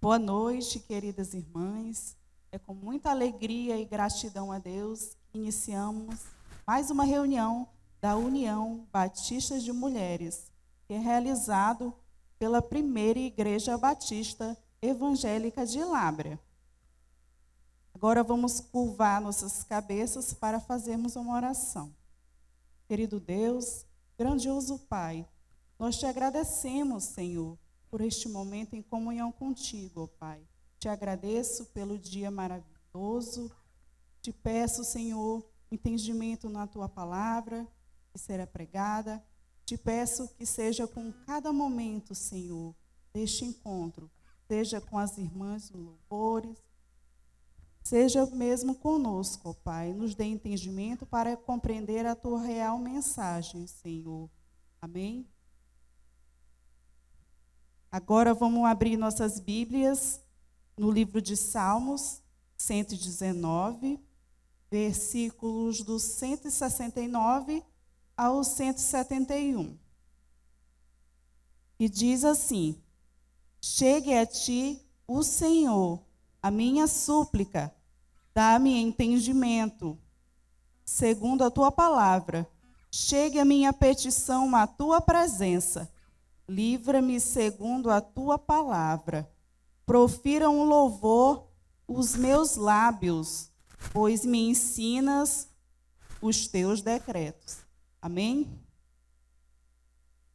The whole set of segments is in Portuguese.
Boa noite, queridas irmãs. É com muita alegria e gratidão a Deus que iniciamos mais uma reunião da União Batista de Mulheres, que é realizado pela primeira Igreja Batista Evangélica de Lábrea. Agora vamos curvar nossas cabeças para fazermos uma oração. Querido Deus, grandioso Pai, nós te agradecemos, Senhor, por este momento em comunhão contigo, ó Pai. Te agradeço pelo dia maravilhoso. Te peço, Senhor, entendimento na tua palavra que será pregada. Te peço que seja com cada momento, Senhor, deste encontro, seja com as irmãs no louvores, seja mesmo conosco, ó Pai. Nos dê entendimento para compreender a tua real mensagem, Senhor. Amém? Agora vamos abrir nossas Bíblias no livro de Salmos 119, versículos do 169 ao 171. E diz assim: Chegue a ti o Senhor, a minha súplica, dá-me entendimento, segundo a tua palavra. Chegue a minha petição à tua presença. Livra-me segundo a tua palavra. Profira um louvor os meus lábios, pois me ensinas os teus decretos. Amém?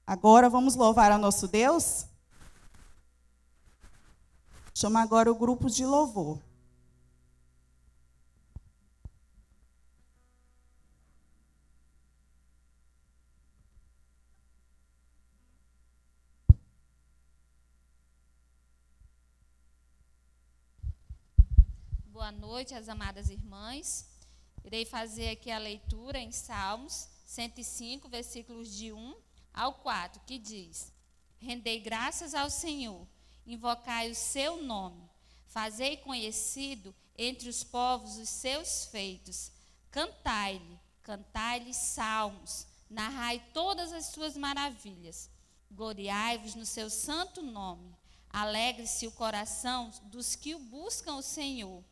Agora vamos louvar a nosso Deus? Chama agora o grupo de louvor. Boa noite, as amadas irmãs. Irei fazer aqui a leitura em Salmos 105, versículos de 1 ao 4, que diz: Rendei graças ao Senhor, invocai o seu nome, fazei conhecido entre os povos os seus feitos. Cantai-lhe salmos, narrai todas as suas maravilhas. Gloriai-vos no seu santo nome. Alegre-se o coração dos que o buscam o Senhor.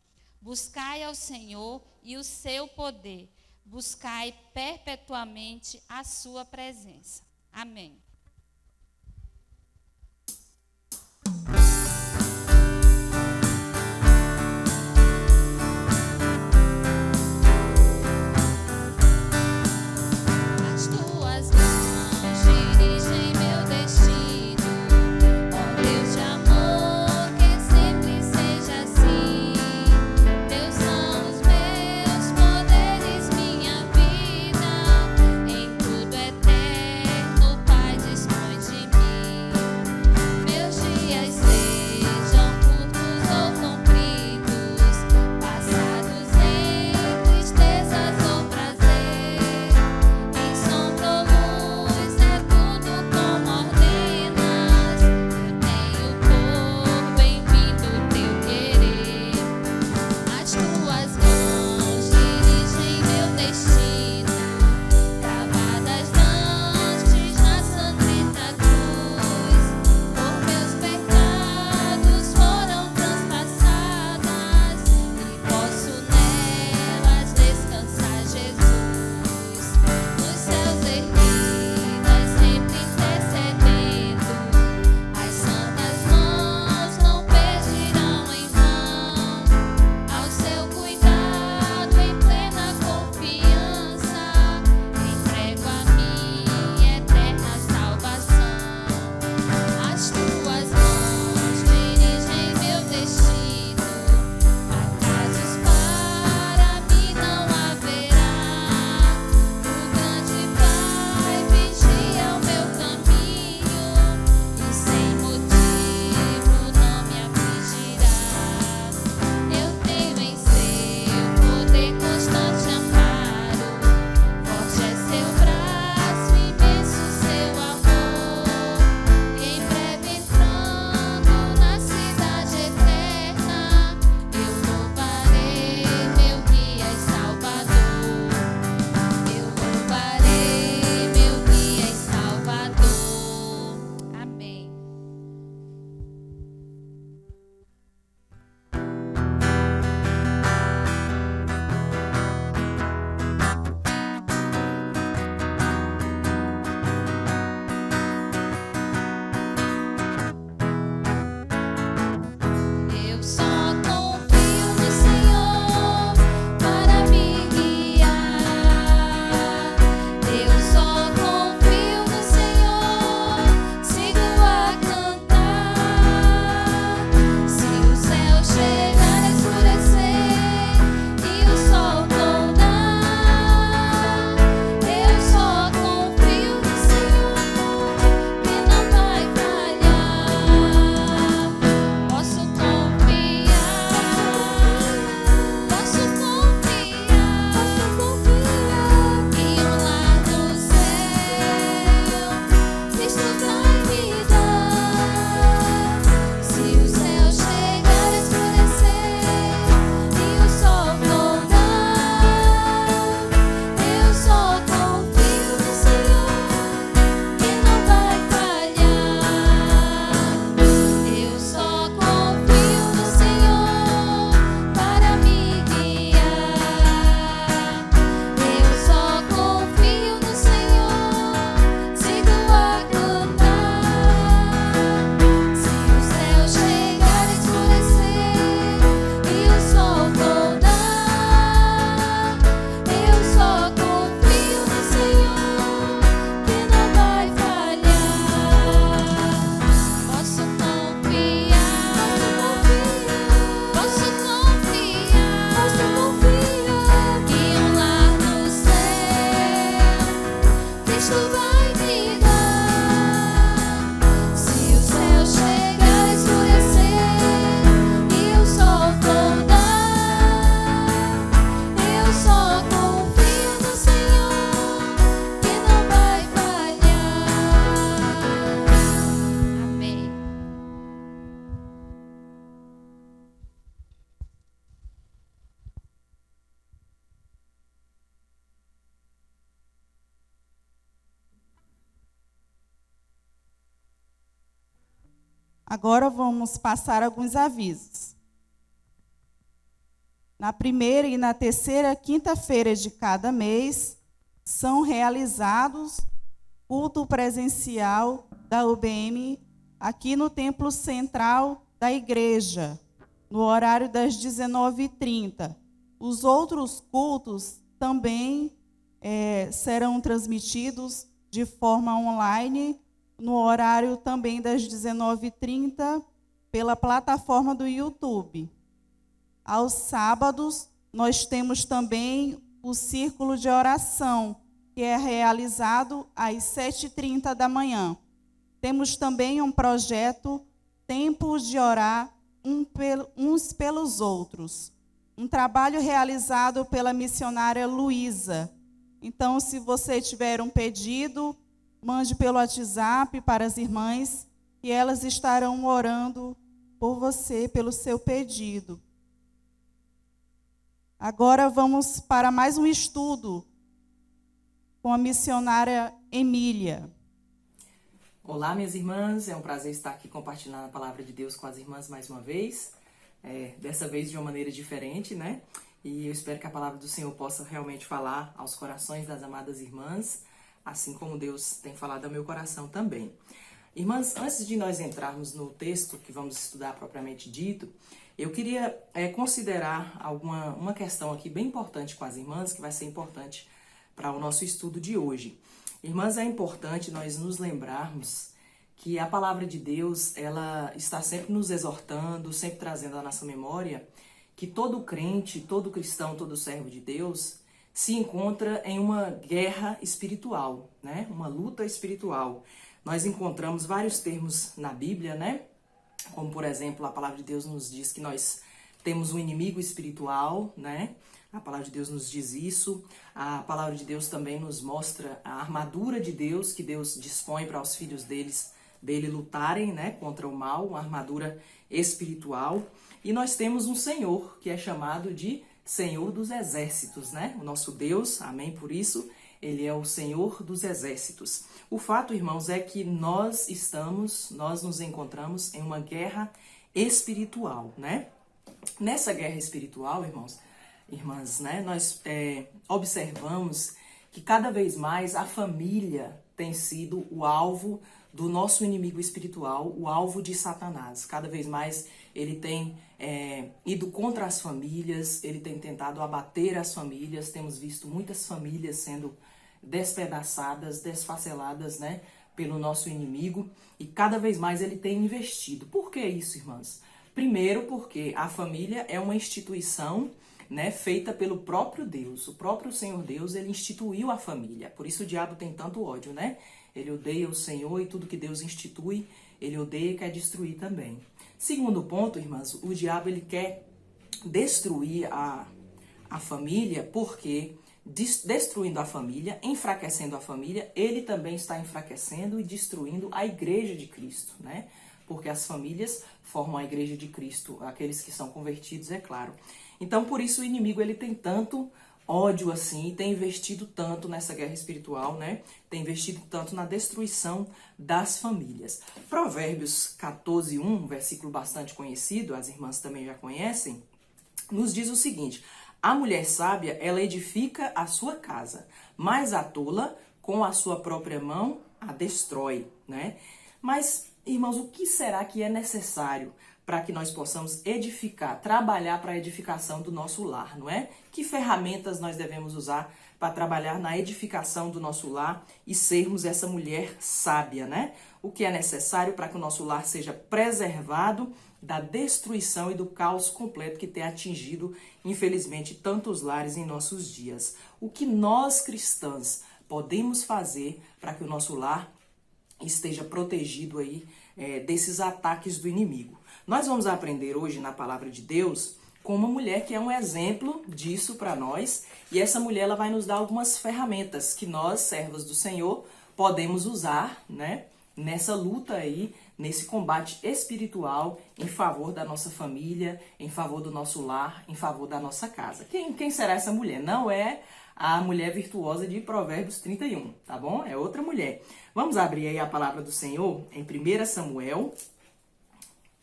Buscai ao Senhor e o seu poder. Buscai perpetuamente a sua presença. Amém. As tuas mãos dirigem meu destino. Ó Deus de amor, que sempre seja assim. Teus são os meus poderes, minha vida. Em tudo eterno, Pai de Agora vamos passar alguns avisos. Na primeira e na terceira quinta-feira de cada mês, são realizados culto presencial da UBM aqui no Templo Central da Igreja, no horário das 19h30. Os outros cultos também serão transmitidos de forma online, no horário também das 19h30, pela plataforma do YouTube. Aos sábados, nós temos também o círculo de oração, que é realizado às 7h30 da manhã. Temos também um projeto Tempos de Orar uns pelos outros, um trabalho realizado pela missionária Luísa. Então, se você tiver um pedido, mande pelo WhatsApp para as irmãs, e elas estarão orando por você, pelo seu pedido. Agora vamos para mais um estudo com a missionária Emília. Olá, minhas irmãs, é um prazer estar aqui compartilhando a palavra de Deus com as irmãs mais uma vez, dessa vez de uma maneira diferente, né? E eu espero que a palavra do Senhor possa realmente falar aos corações das amadas irmãs, assim como Deus tem falado ao meu coração também. Irmãs, antes de nós entrarmos no texto que vamos estudar propriamente dito, eu queria considerar uma questão aqui bem importante com as irmãs, que vai ser importante para o nosso estudo de hoje. Irmãs, é importante nós nos lembrarmos que a palavra de Deus, ela está sempre nos exortando, sempre trazendo à nossa memória que todo crente, todo cristão, todo servo de Deus se encontra em uma guerra espiritual, né? Uma luta espiritual. Nós encontramos vários termos na Bíblia, né? Como, por exemplo, a palavra de Deus nos diz que nós temos um inimigo espiritual, né? A palavra de Deus nos diz isso. A palavra de Deus também nos mostra a armadura de Deus, que Deus dispõe para os filhos dele lutarem, né, contra o mal, uma armadura espiritual. E nós temos um Senhor, que é chamado de Senhor dos Exércitos, né? O nosso Deus, amém por isso, Ele é o Senhor dos Exércitos. O fato, irmãos, é que nós nos encontramos em uma guerra espiritual, né? Nessa guerra espiritual, irmãs, né, nós observamos que cada vez mais a família tem sido o alvo do nosso inimigo espiritual, o alvo de Satanás. Cada vez mais ele tem ido contra as famílias, ele tem tentado abater as famílias. Temos visto muitas famílias sendo despedaçadas, desfaceladas, né, pelo nosso inimigo, e cada vez mais ele tem investido. Por que isso, irmãs? Primeiro, porque a família é uma instituição, né, feita pelo próprio Deus. O próprio Senhor Deus, ele instituiu a família. Por isso o diabo tem tanto ódio, né? Ele odeia o Senhor, e tudo que Deus institui, ele odeia e quer destruir também. Segundo ponto, irmãs, o diabo ele quer destruir a família, porque destruindo a família, enfraquecendo a família, ele também está enfraquecendo e destruindo a igreja de Cristo, né? Porque as famílias formam a igreja de Cristo, aqueles que são convertidos, é claro. Então, por isso o inimigo ele tem tanto ódio assim, e tem investido tanto nessa guerra espiritual, né? Tem investido tanto na destruição das famílias. Provérbios 14:1, um versículo bastante conhecido, as irmãs também já conhecem, nos diz o seguinte: a mulher sábia, ela edifica a sua casa, mas a tola, com a sua própria mão, a destrói, né? Mas, irmãos, o que será que é necessário para que nós possamos edificar, trabalhar para a edificação do nosso lar, não é? Que ferramentas nós devemos usar para trabalhar na edificação do nosso lar e sermos essa mulher sábia, né? O que é necessário para que o nosso lar seja preservado da destruição e do caos completo que tem atingido, infelizmente, tantos lares em nossos dias. O que nós cristãs podemos fazer para que o nosso lar esteja protegido aí desses ataques do inimigo. Nós vamos aprender hoje na palavra de Deus com uma mulher que é um exemplo disso para nós, e essa mulher ela vai nos dar algumas ferramentas que nós, servas do Senhor, podemos usar, né, nessa luta aí, nesse combate espiritual em favor da nossa família, em favor do nosso lar, em favor da nossa casa. Quem será essa mulher? Não é a mulher virtuosa de Provérbios 31, tá bom? É outra mulher. Vamos abrir aí a palavra do Senhor em 1 Samuel,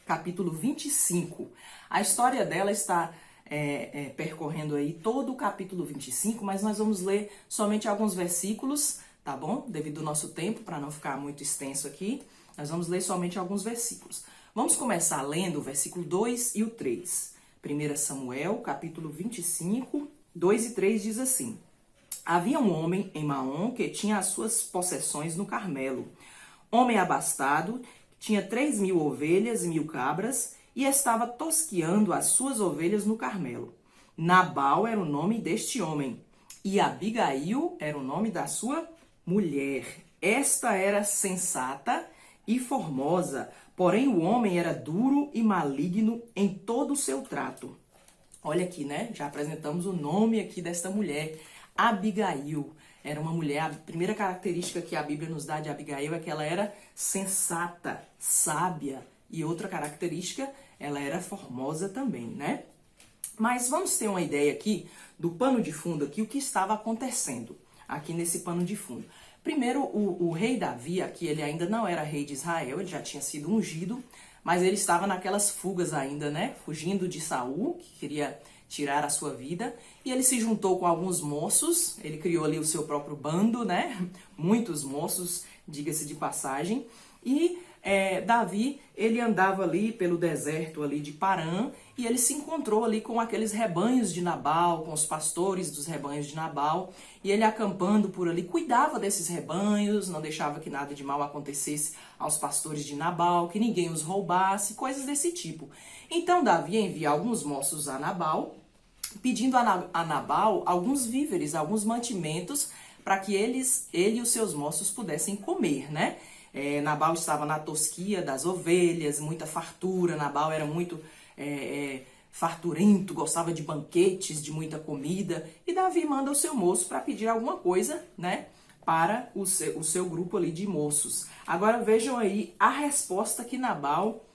capítulo 25. A história dela está percorrendo aí todo o capítulo 25, mas nós vamos ler somente alguns versículos, tá bom? Devido ao nosso tempo, para não ficar muito extenso aqui, nós vamos ler somente alguns versículos. Vamos começar lendo o versículo 2 e o 3. 1 Samuel, capítulo 25, 2 e 3 diz assim: Havia um homem em Maom que tinha as suas possessões no Carmelo. Homem abastado, tinha 3.000 ovelhas e 1.000 cabras, e estava tosqueando as suas ovelhas no Carmelo. Nabal era o nome deste homem, e Abigail era o nome da sua mulher. Esta era sensata e formosa, porém o homem era duro e maligno em todo o seu trato. Olha aqui, né? Já apresentamos o nome aqui desta mulher, Abigail. Era uma mulher, a primeira característica que a Bíblia nos dá de Abigail é que ela era sensata, sábia. E outra característica, ela era formosa também, né? Mas vamos ter uma ideia aqui do pano de fundo aqui, o que estava acontecendo aqui nesse pano de fundo. Primeiro, o rei Davi, aqui ele ainda não era rei de Israel, ele já tinha sido ungido, mas ele estava naquelas fugas ainda, né? Fugindo de Saul, que queria tirar a sua vida, e ele se juntou com alguns moços, ele criou ali o seu próprio bando, né? Muitos moços, diga-se de passagem, e Davi, ele andava ali pelo deserto ali de Parã, e ele se encontrou ali com aqueles rebanhos de Nabal, com os pastores dos rebanhos de Nabal, e ele acampando por ali, cuidava desses rebanhos, não deixava que nada de mal acontecesse aos pastores de Nabal, que ninguém os roubasse, coisas desse tipo. Então Davi envia alguns moços a Nabal, pedindo a Nabal alguns víveres, alguns mantimentos, para que ele e os seus moços pudessem comer, né? Nabal estava na tosquia das ovelhas, muita fartura, Nabal era muito farturento, gostava de banquetes, de muita comida, e Davi manda o seu moço para pedir alguma coisa, né, para o seu grupo ali de moços. Agora vejam aí a resposta que Nabal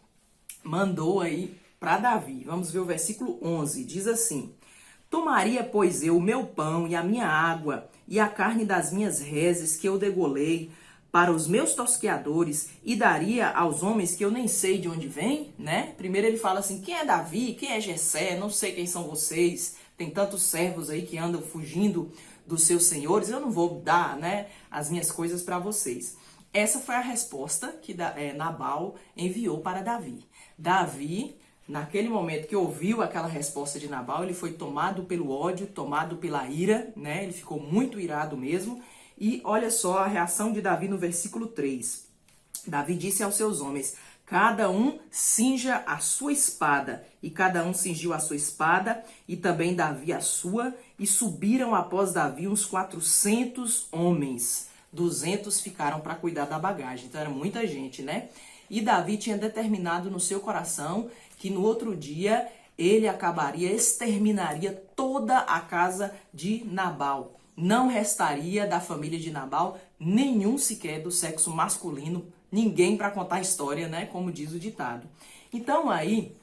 mandou aí para Davi. Vamos ver o versículo 11, diz assim: Tomaria, pois, eu o meu pão e a minha água e a carne das minhas reses que eu degolei para os meus tosqueadores e daria aos homens que eu nem sei de onde vem, né? Primeiro ele fala assim, quem é Davi, quem é Jessé, não sei quem são vocês, tem tantos servos aí que andam fugindo dos seus senhores, eu não vou dar, né, as minhas coisas para vocês. Essa foi a resposta que Nabal enviou para Davi. Davi, naquele momento que ouviu aquela resposta de Nabal, ele foi tomado pelo ódio, tomado pela ira, né? Ele ficou muito irado mesmo. E olha só a reação de Davi no versículo 3. Davi disse aos seus homens, cada um cinja a sua espada. E cada um cingiu a sua espada, e também Davi a sua, e subiram após Davi uns 400 homens. 200 ficaram para cuidar da bagagem, então era muita gente, né? E Davi tinha determinado no seu coração que no outro dia ele exterminaria toda a casa de Nabal. Não restaria da família de Nabal nenhum sequer do sexo masculino, ninguém para contar a história, né? Como diz o ditado. Então aí,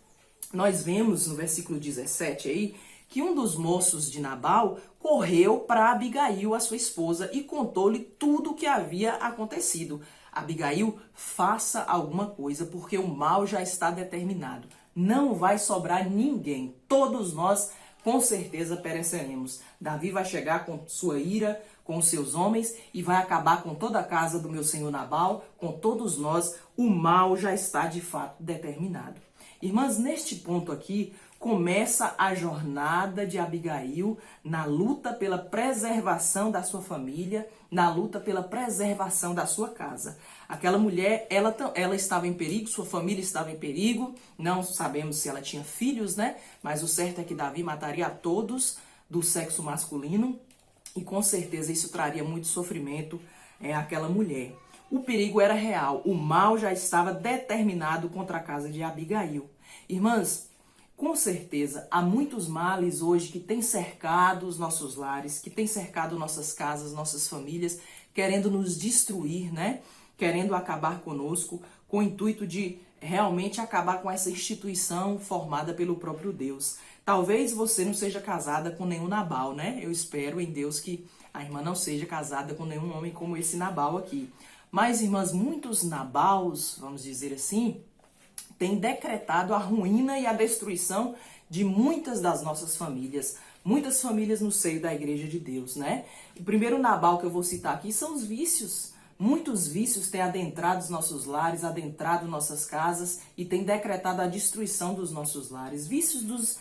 nós vemos no versículo 17 aí, que um dos moços de Nabal correu para Abigail, a sua esposa, e contou-lhe tudo o que havia acontecido. Abigail, faça alguma coisa, porque o mal já está determinado. Não vai sobrar ninguém. Todos nós, com certeza, pereceremos. Davi vai chegar com sua ira, com os seus homens, e vai acabar com toda a casa do meu senhor Nabal, com todos nós. O mal já está, de fato, determinado. Irmãs, neste ponto aqui, começa a jornada de Abigail na luta pela preservação da sua família, na luta pela preservação da sua casa. Aquela mulher, ela estava em perigo, sua família estava em perigo, não sabemos se ela tinha filhos, né? Mas o certo é que Davi mataria a todos do sexo masculino. e com certeza isso traria muito sofrimento àquela mulher. O perigo era real, o mal já estava determinado contra a casa de Abigail. Irmãs, com certeza há muitos males hoje que têm cercado os nossos lares, que têm cercado nossas casas, nossas famílias, querendo nos destruir, né? Querendo acabar conosco, com o intuito de realmente acabar com essa instituição formada pelo próprio Deus. Talvez você não seja casada com nenhum Nabal, né? Eu espero em Deus que a irmã não seja casada com nenhum homem como esse Nabal aqui. Mas, irmãs, muitos Nabals, vamos dizer assim, têm decretado a ruína e a destruição de muitas das nossas famílias. Muitas famílias no seio da Igreja de Deus, né? O primeiro Nabal que eu vou citar aqui são os vícios. Muitos vícios têm adentrado os nossos lares, adentrado nossas casas e têm decretado a destruição dos nossos lares. Vícios dos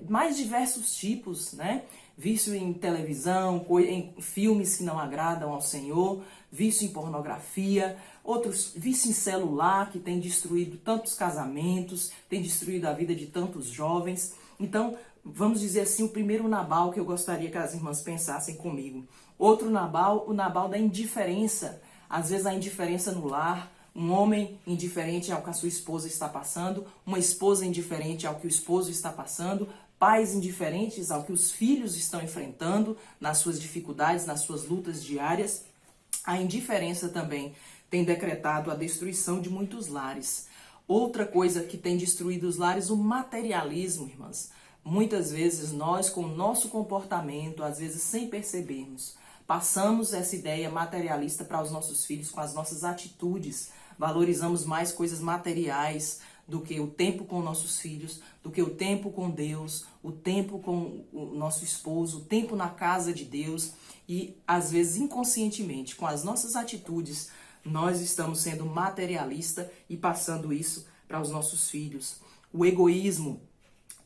mais diversos tipos, né? Vício em televisão, em filmes que não agradam ao Senhor, vício em pornografia, outros vício em celular que tem destruído tantos casamentos, tem destruído a vida de tantos jovens. Então, vamos dizer assim, o primeiro Nabal que eu gostaria que as irmãs pensassem comigo. Outro Nabal, o Nabal da indiferença. Às vezes a indiferença no lar, um homem indiferente ao que a sua esposa está passando, uma esposa indiferente ao que o esposo está passando, pais indiferentes ao que os filhos estão enfrentando nas suas dificuldades, nas suas lutas diárias. A indiferença também tem decretado a destruição de muitos lares. Outra coisa que tem destruído os lares, o materialismo, irmãs. Muitas vezes nós, com o nosso comportamento, às vezes sem percebermos, passamos essa ideia materialista para os nossos filhos com as nossas atitudes. Valorizamos mais coisas materiais do que o tempo com nossos filhos, do que o tempo com Deus, o tempo com o nosso esposo, o tempo na casa de Deus. E, às vezes, inconscientemente, com as nossas atitudes, nós estamos sendo materialistas e passando isso para os nossos filhos. O egoísmo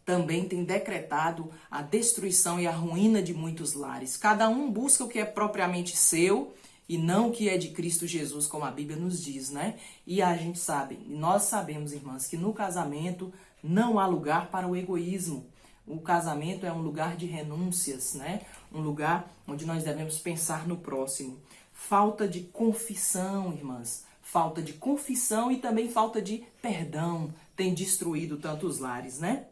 também tem decretado a destruição e a ruína de muitos lares. Cada um busca o que é propriamente seu e não o que é de Cristo Jesus, como a Bíblia nos diz, né? E a gente sabe, nós sabemos, irmãs, que no casamento não há lugar para o egoísmo. O casamento é um lugar de renúncias, né? Um lugar onde nós devemos pensar no próximo. Falta de confissão, irmãs. Falta de confissão e também falta de perdão tem destruído tantos lares, né?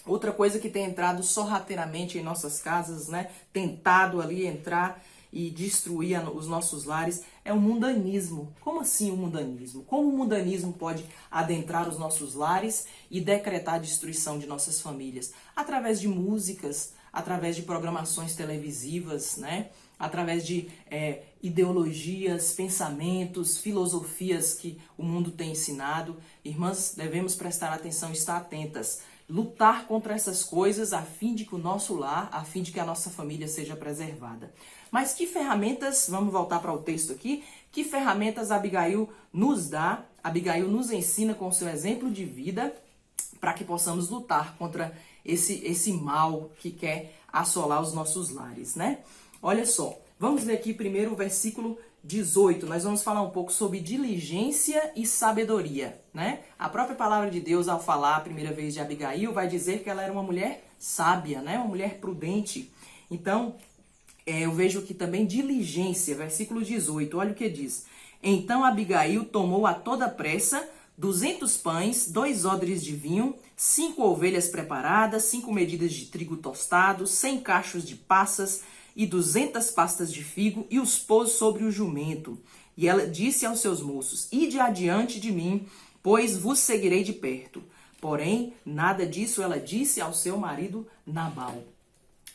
Outra coisa que tem entrado sorrateiramente em nossas casas, né? Tentado ali entrar e destruir os nossos lares, é o mundanismo. Como assim o mundanismo? Como o mundanismo pode adentrar os nossos lares e decretar a destruição de nossas famílias? Através de músicas, através de programações televisivas, né? Através de ideologias, pensamentos, filosofias que o mundo tem ensinado. Irmãs, devemos prestar atenção e estar atentas. Lutar contra essas coisas a fim de que o nosso lar, a fim de que a nossa família seja preservada. Mas que ferramentas, vamos voltar para o texto aqui, que ferramentas Abigail nos dá, Abigail nos ensina com o seu exemplo de vida para que possamos lutar contra esse mal que quer assolar os nossos lares, né? Olha só, vamos ler aqui primeiro o versículo 18, nós vamos falar um pouco sobre diligência e sabedoria, né? A própria palavra de Deus, ao falar a primeira vez de Abigail, vai dizer que ela era uma mulher sábia, né? Uma mulher prudente. Então, eu vejo aqui também diligência, versículo 18, olha o que diz. Então Abigail tomou a toda pressa 200 pães, 2 odres de vinho, 5 ovelhas preparadas, 5 medidas de trigo tostado, 100 cachos de passas e 200 pastas de figo, e os pôs sobre o jumento. E ela disse aos seus moços, ide adiante de mim, pois vos seguirei de perto. Porém, nada disso ela disse ao seu marido Nabal.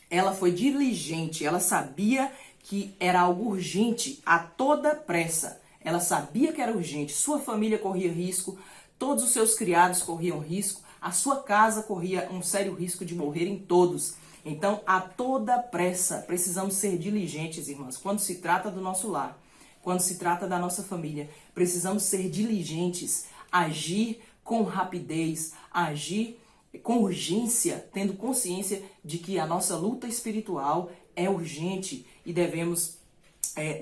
Ela foi diligente, ela sabia que era algo urgente, a toda pressa. Ela sabia que era urgente, sua família corria risco, todos os seus criados corriam risco, a sua casa corria um sério risco de morrerem todos. Então, a toda pressa, precisamos ser diligentes, irmãs. Quando se trata do nosso lar, quando se trata da nossa família, precisamos ser diligentes, agir com rapidez, agir com urgência, tendo consciência de que a nossa luta espiritual é urgente e devemos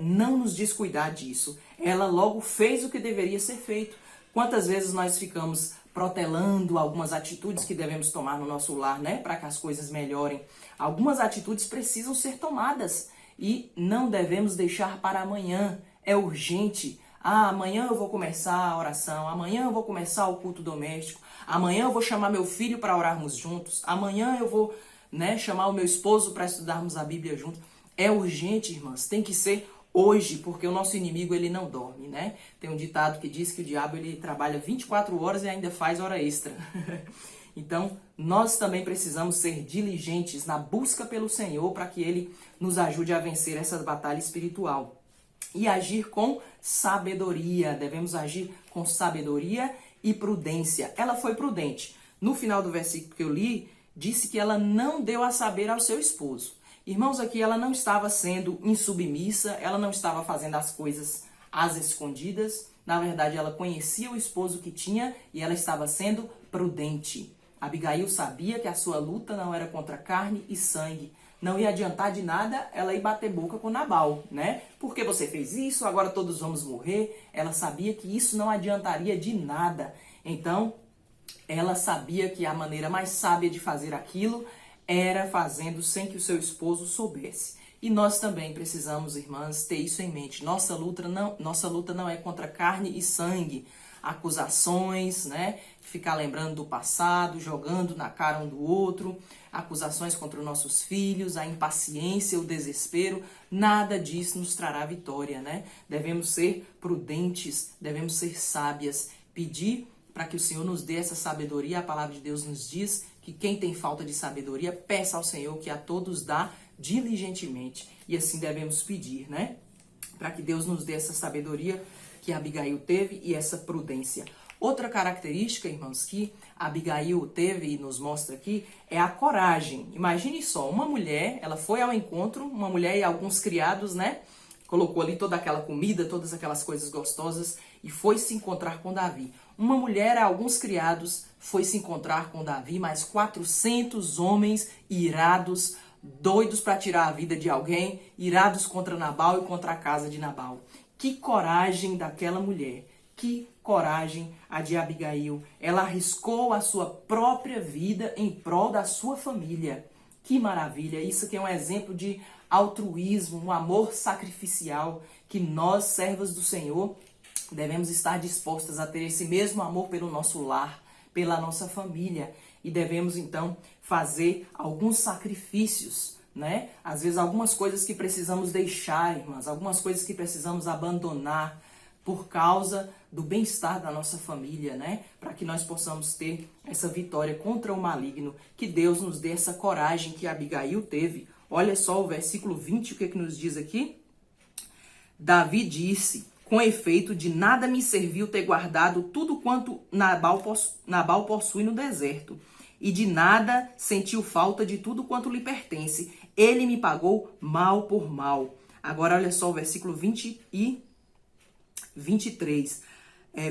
não nos descuidar disso. Ela logo fez o que deveria ser feito. Quantas vezes nós ficamos protelando algumas atitudes que devemos tomar no nosso lar, né? Para que as coisas melhorem. Algumas atitudes precisam ser tomadas e não devemos deixar para amanhã. É urgente. Amanhã eu vou começar a oração, amanhã eu vou começar o culto doméstico, amanhã eu vou chamar meu filho para orarmos juntos, amanhã eu vou, chamar o meu esposo para estudarmos a Bíblia juntos. É urgente, irmãs, tem que ser hoje, porque o nosso inimigo, ele não dorme, né? Tem um ditado que diz que o diabo, ele trabalha 24 horas e ainda faz hora extra. Então, nós também precisamos ser diligentes na busca pelo Senhor para que Ele nos ajude a vencer essa batalha espiritual. E agir com sabedoria. Devemos agir com sabedoria e prudência. Ela foi prudente. No final do versículo que eu li, disse que ela não deu a saber ao seu esposo. Irmãos, aqui ela não estava sendo insubmissa, ela não estava fazendo as coisas às escondidas. Na verdade, ela conhecia o esposo que tinha e ela estava sendo prudente. Abigail sabia que a sua luta não era contra carne e sangue. Não ia adiantar de nada ela ir bater boca com Nabal, né? Porque você fez isso, agora todos vamos morrer. Ela sabia que isso não adiantaria de nada. Então, ela sabia que a maneira mais sábia de fazer aquilo era fazendo sem que o seu esposo soubesse. E nós também precisamos, irmãs, ter isso em mente. Nossa luta não é contra carne e sangue. Acusações, né? Ficar lembrando do passado, jogando na cara um do outro, acusações contra os nossos filhos, a impaciência, o desespero, nada disso nos trará vitória, né? Devemos ser prudentes, devemos ser sábias, pedir para que o Senhor nos dê essa sabedoria. A palavra de Deus nos diz que quem tem falta de sabedoria, peça ao Senhor, que a todos dá diligentemente. E assim devemos pedir, né? Para que Deus nos dê essa sabedoria que Abigail teve e essa prudência. Outra característica, irmãos, que Abigail teve e nos mostra aqui é a coragem. Imagine só, uma mulher, ela foi ao encontro, uma mulher e alguns criados, né? Colocou ali toda aquela comida, todas aquelas coisas gostosas e foi se encontrar com Davi. Uma mulher e alguns criados foi se encontrar com Davi, mais 400 homens irados, doidos para tirar a vida de alguém, irados contra Nabal e contra a casa de Nabal. Que coragem daquela mulher, que coragem a de Abigail. Ela arriscou a sua própria vida em prol da sua família. Que maravilha! Isso aqui é um exemplo de altruísmo, um amor sacrificial, que nós, servas do Senhor, devemos estar dispostas a ter esse mesmo amor pelo nosso lar, pela nossa família. E devemos, então, fazer alguns sacrifícios, né? Às vezes algumas coisas que precisamos deixar, irmãs, algumas coisas que precisamos abandonar por causa do bem-estar da nossa família, né? Para que nós possamos ter essa vitória contra o maligno, que Deus nos dê essa coragem que Abigail teve. Olha só o versículo 20, o que nos diz aqui? Davi disse: com efeito, de nada me serviu ter guardado tudo quanto Nabal possui no deserto, e de nada sentiu falta de tudo quanto lhe pertence. Ele me pagou mal por mal. Agora olha só o versículo 20 e 23.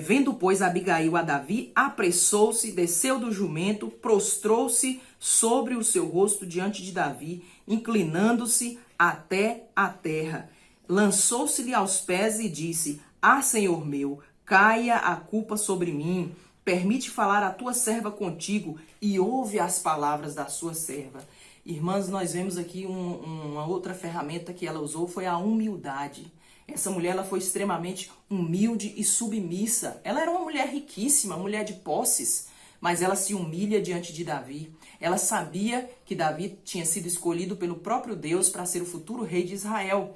Vendo, pois, Abigail a Davi, apressou-se, desceu do jumento, prostrou-se sobre o seu rosto diante de Davi, inclinando-se até a terra. Lançou-se-lhe aos pés e disse: ah, Senhor meu, caia a culpa sobre mim. Permite falar a tua serva contigo e ouve as palavras da sua serva. Irmãs, nós vemos aqui uma outra ferramenta que ela usou, foi a humildade. Essa mulher, ela foi extremamente humilde e submissa. Ela era uma mulher riquíssima, mulher de posses, mas ela se humilha diante de Davi. Ela sabia que Davi tinha sido escolhido pelo próprio Deus para ser o futuro rei de Israel.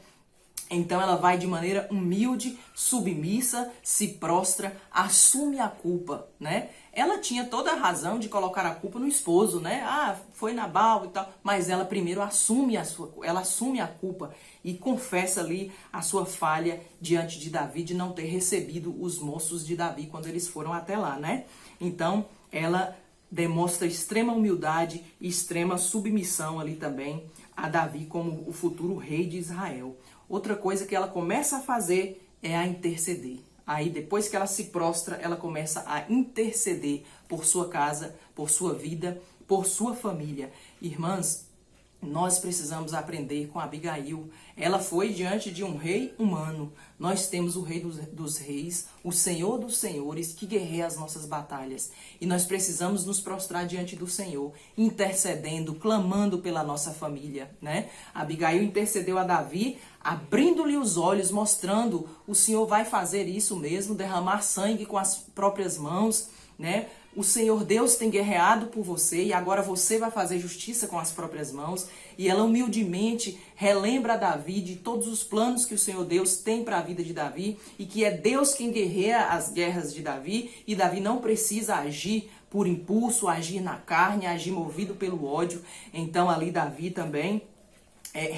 Então ela vai de maneira humilde, submissa, se prostra, assume a culpa, né? Ela tinha toda a razão de colocar a culpa no esposo, né? Ah, foi Nabal e tal. Mas ela primeiro assume a culpa e confessa ali a sua falha diante de Davi de não ter recebido os moços de Davi quando eles foram até lá, né? Então ela demonstra extrema humildade e extrema submissão ali também a Davi como o futuro rei de Israel. Outra coisa que ela começa a fazer é a interceder. Aí, depois que ela se prostra, ela começa a interceder por sua casa, por sua vida, por sua família. Irmãs, Nós precisamos aprender com Abigail. Ela foi diante de um rei humano. Nós temos o rei dos reis, o Senhor dos senhores, que guerreia as nossas batalhas. E nós precisamos nos prostrar diante do Senhor, intercedendo, clamando pela nossa família, né? Abigail intercedeu a Davi, abrindo-lhe os olhos, mostrando: o Senhor vai fazer isso mesmo, derramar sangue com as próprias mãos, né? O Senhor Deus tem guerreado por você e agora você vai fazer justiça com as próprias mãos. E ela humildemente relembra a Davi de todos os planos que o Senhor Deus tem para a vida de Davi e que é Deus quem guerreia as guerras de Davi e Davi não precisa agir por impulso, agir na carne, agir movido pelo ódio. Então ali Davi também ele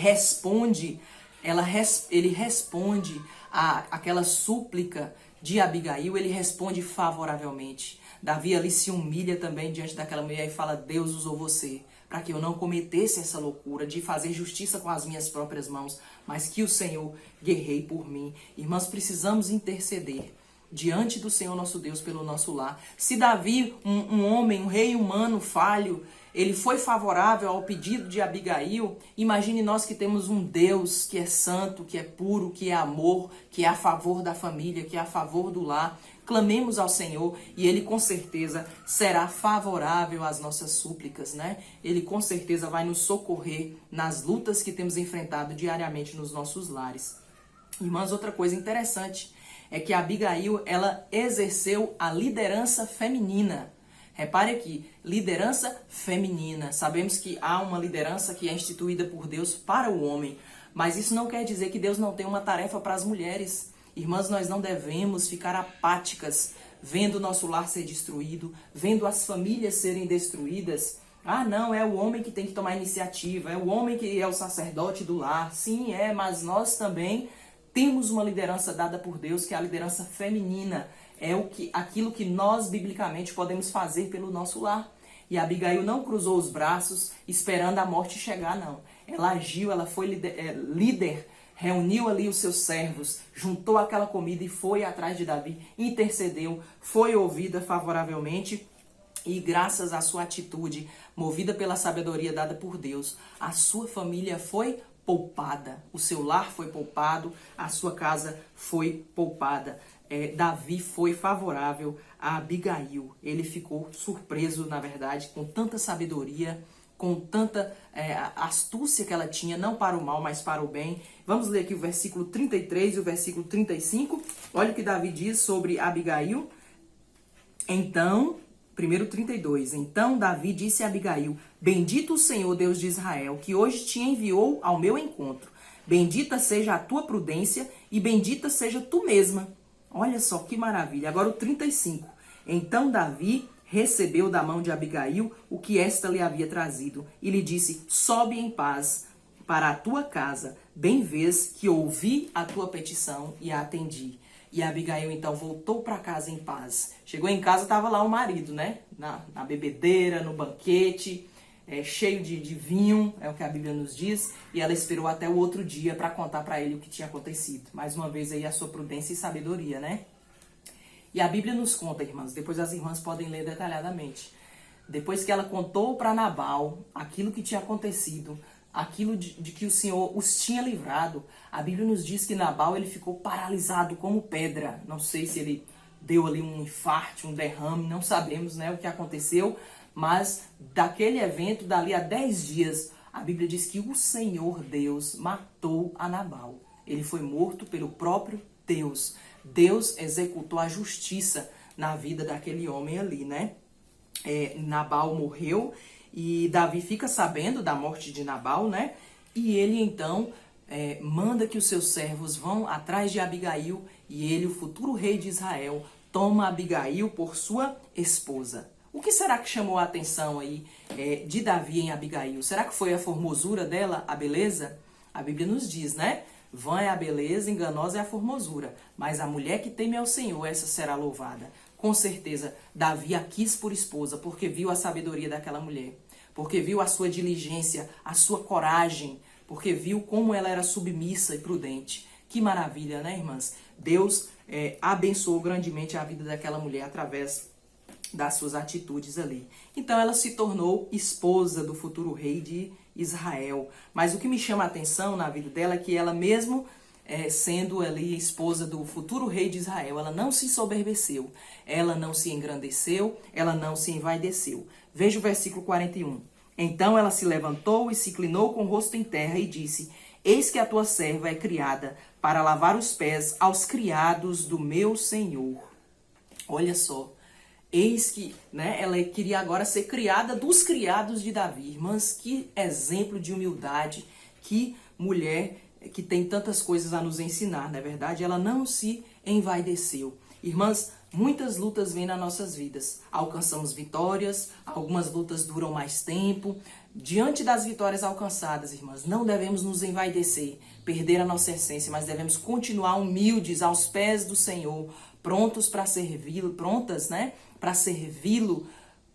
responde àquela súplica de Abigail, ele responde favoravelmente. Davi ali se humilha também diante daquela mulher e fala: Deus usou você para que eu não cometesse essa loucura de fazer justiça com as minhas próprias mãos, mas que o Senhor guerreie por mim. Irmãos, precisamos interceder diante do Senhor nosso Deus pelo nosso lar. Se Davi, um homem, um rei humano falho, ele foi favorável ao pedido de Abigail, imagine nós que temos um Deus que é santo, que é puro, que é amor, que é a favor da família, que é a favor do lar. Clamemos ao Senhor e Ele com certeza será favorável às nossas súplicas, né? Ele com certeza vai nos socorrer nas lutas que temos enfrentado diariamente nos nossos lares. Irmãs, outra coisa interessante é que Abigail, ela exerceu a liderança feminina. Repare aqui, liderança feminina. Sabemos que há uma liderança que é instituída por Deus para o homem, mas isso não quer dizer que Deus não tem uma tarefa para as mulheres. Irmãs, nós não devemos ficar apáticas, vendo o nosso lar ser destruído, vendo as famílias serem destruídas. Ah, não, é o homem que tem que tomar iniciativa, é o homem que é o sacerdote do lar. Sim, mas nós também temos uma liderança dada por Deus, que é a liderança feminina. É aquilo que nós, biblicamente, podemos fazer pelo nosso lar. E Abigail não cruzou os braços esperando a morte chegar, não. Ela agiu, ela foi líder, reuniu ali os seus servos, juntou aquela comida e foi atrás de Davi, intercedeu, foi ouvida favoravelmente e graças à sua atitude, movida pela sabedoria dada por Deus, a sua família foi poupada, o seu lar foi poupado, a sua casa foi poupada. Davi foi favorável a Abigail, ele ficou surpreso, na verdade, com tanta sabedoria, com tanta astúcia que ela tinha, não para o mal, mas para o bem. Vamos ler aqui o versículo 33 e o versículo 35. Olha o que Davi diz sobre Abigail. Então, primeiro 32. Então Davi disse a Abigail: Bendito o Senhor Deus de Israel, que hoje te enviou ao meu encontro. Bendita seja a tua prudência e bendita seja tu mesma. Olha só que maravilha. Agora o 35. Então Davi recebeu da mão de Abigail o que esta lhe havia trazido e lhe disse: Sobe em paz para a tua casa, bem vês que ouvi a tua petição e a atendi. E a Abigail então voltou para casa em paz. Chegou em casa, estava lá o marido, né? Na bebedeira, no banquete, cheio de vinho, é o que a Bíblia nos diz. E ela esperou até o outro dia para contar para ele o que tinha acontecido. Mais uma vez aí a sua prudência e sabedoria, né? E a Bíblia nos conta, irmãs, depois as irmãs podem ler detalhadamente. Depois que ela contou para Nabal aquilo que tinha acontecido, aquilo de que o Senhor os tinha livrado, a Bíblia nos diz que Nabal ele ficou paralisado como pedra. Não sei se ele deu ali um infarto, um derrame, não sabemos, né, o que aconteceu, mas daquele evento, dali a 10 dias, a Bíblia diz que o Senhor Deus matou a Nabal. Ele foi morto pelo próprio Deus. Deus executou a justiça na vida daquele homem ali, né? Nabal morreu e Davi fica sabendo da morte de Nabal, né? E ele então manda que os seus servos vão atrás de Abigail e ele, o futuro rei de Israel, toma Abigail por sua esposa. O que será que chamou a atenção aí de Davi em Abigail? Será que foi a formosura dela, a beleza? A Bíblia nos diz, né? Vã é a beleza, enganosa é a formosura, mas a mulher que teme ao Senhor, essa será louvada. Com certeza, Davi a quis por esposa, porque viu a sabedoria daquela mulher, porque viu a sua diligência, a sua coragem, porque viu como ela era submissa e prudente. Que maravilha, né, irmãs? Deus abençoou grandemente a vida daquela mulher através das suas atitudes ali. Então ela se tornou esposa do futuro rei de Israel. Mas o que me chama a atenção na vida dela é que ela mesmo, sendo ali esposa do futuro rei de Israel, ela não se ensoberbeceu, ela não se engrandeceu, ela não se envaideceu. Veja o versículo 41. Então ela se levantou e se inclinou com o rosto em terra e disse: Eis que a tua serva é criada para lavar os pés aos criados do meu Senhor. Olha só, eis que, ela queria agora ser criada dos criados de Davi. Irmãs, que exemplo de humildade, que mulher que tem tantas coisas a nos ensinar, não é verdade? Ela não se envaideceu. Irmãs, muitas lutas vêm nas nossas vidas. Alcançamos vitórias, algumas lutas duram mais tempo. Diante das vitórias alcançadas, irmãs, não devemos nos envaidecer, perder a nossa essência, mas devemos continuar humildes aos pés do Senhor, prontas para servi-lo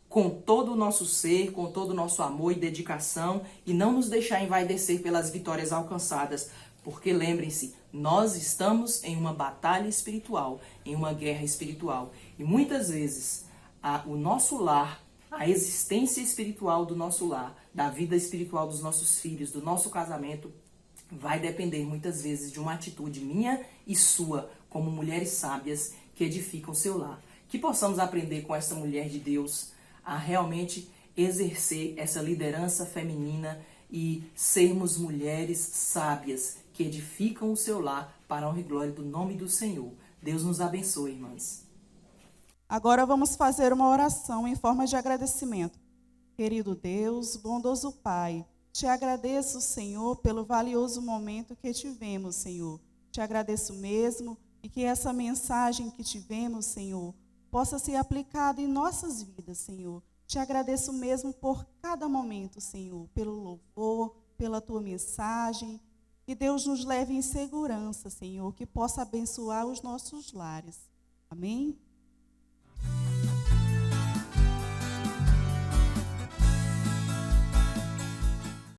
com todo o nosso ser, com todo o nosso amor e dedicação, e não nos deixar envaidecer pelas vitórias alcançadas, porque lembrem-se, nós estamos em uma batalha espiritual, em uma guerra espiritual, e muitas vezes o nosso lar, a existência espiritual do nosso lar, da vida espiritual dos nossos filhos, do nosso casamento, vai depender muitas vezes de uma atitude minha e sua, como mulheres sábias que edificam o seu lar. Que possamos aprender com essa mulher de Deus a realmente exercer essa liderança feminina e sermos mulheres sábias que edificam o seu lar para a honra e glória do nome do Senhor. Deus nos abençoe, irmãs. Agora vamos fazer uma oração em forma de agradecimento. Querido Deus, bondoso Pai, te agradeço, Senhor, pelo valioso momento que tivemos, Senhor. Te agradeço mesmo e que essa mensagem que tivemos, Senhor, possa ser aplicada em nossas vidas, Senhor. Te agradeço mesmo por cada momento, Senhor, pelo louvor, pela tua mensagem. Que Deus nos leve em segurança, Senhor, que possa abençoar os nossos lares. Amém?